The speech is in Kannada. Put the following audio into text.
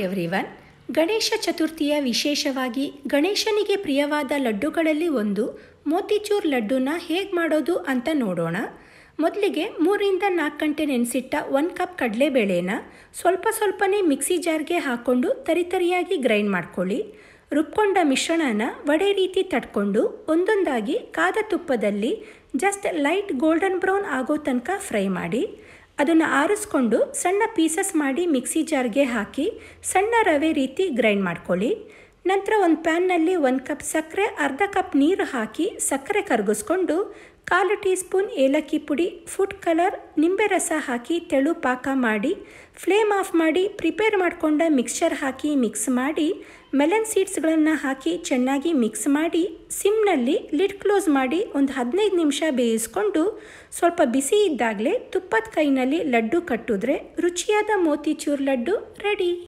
ಎವ್ರಿವನ್. ಗಣೇಶ ಚತುರ್ಥಿಯ ವಿಶೇಷವಾಗಿ ಗಣೇಶನಿಗೆ ಪ್ರಿಯವಾದ ಲಡ್ಡುಗಳಲ್ಲಿ ಒಂದು ಮೋತಿಚೂರ್ ಲಡ್ಡುನ ಹೇಗೆ ಮಾಡೋದು ಅಂತ ನೋಡೋಣ. ಮೊದಲಿಗೆ 3ರಿಂದ 4 ಗಂಟೆ ನೆನೆಸಿಟ್ಟ 1 ಕಪ್ ಕಡಲೆಬೇಳೆನ ಸ್ವಲ್ಪನೇ ಮಿಕ್ಸಿ ಜಾರ್ಗೆ ಹಾಕ್ಕೊಂಡು ತರಿಯಾಗಿ ಗ್ರೈಂಡ್ ಮಾಡ್ಕೊಳ್ಳಿ. ರುಬ್ಕೊಂಡ ಮಿಶ್ರಣನ ವಡೆ ರೀತಿ ತಟ್ಕೊಂಡು ಒಂದೊಂದಾಗಿ ಕಾದ ತುಪ್ಪದಲ್ಲಿ ಜಸ್ಟ್ ಲೈಟ್ ಗೋಲ್ಡನ್ ಬ್ರೌನ್ ಆಗೋ ತನಕ ಫ್ರೈ ಮಾಡಿ. ಅದನ್ನು ಆರಿಸ್ಕೊಂಡು ಸಣ್ಣ ಪೀಸಸ್ ಮಾಡಿ ಮಿಕ್ಸಿ ಜಾರ್ಗೆ ಹಾಕಿ ಸಣ್ಣ ರವೆ ರೀತಿ ಗ್ರೈಂಡ್ ಮಾಡ್ಕೊಳ್ಳಿ. ನಂತರ ಒಂದು ಪ್ಯಾನ್ನಲ್ಲಿ 1 ಕಪ್ ಸಕ್ಕರೆ, ಅರ್ಧ ಕಪ್ ನೀರು ಹಾಕಿ ಸಕ್ಕರೆ ಕರಗಿಸ್ಕೊಂಡು 1/4 ಟೀ ಸ್ಪೂನ್ ಏಲಕ್ಕಿ ಪುಡಿ, ಫುಡ್ ಕಲರ್, ನಿಂಬೆ ರಸ ಹಾಕಿ ತೆಳು ಪಾಕ ಮಾಡಿ ಫ್ಲೇಮ್ ಆಫ್ ಮಾಡಿ ಪ್ರಿಪೇರ್ ಮಾಡಿಕೊಂಡ ಮಿಕ್ಸ್ಚರ್ ಹಾಕಿ ಮಿಕ್ಸ್ ಮಾಡಿ ಮೆಲನ್ ಸೀಡ್ಸ್ಗಳನ್ನು ಹಾಕಿ ಚೆನ್ನಾಗಿ ಮಿಕ್ಸ್ ಮಾಡಿ ಸಿಮ್ನಲ್ಲಿ ಲಿಡ್ ಕ್ಲೋಸ್ ಮಾಡಿ ಒಂದು 15 ನಿಮಿಷ ಬೇಯಿಸ್ಕೊಂಡು ಸ್ವಲ್ಪ ಬಿಸಿ ಇದ್ದಾಗಲೇ ತುಪ್ಪದ ಕೈನಲ್ಲಿ ಲಡ್ಡು ಕಟ್ಟಿದ್ರೆ ರುಚಿಯಾದ ಮೋತಿಚೂರ್ ಲಡ್ಡು ರೆಡಿ.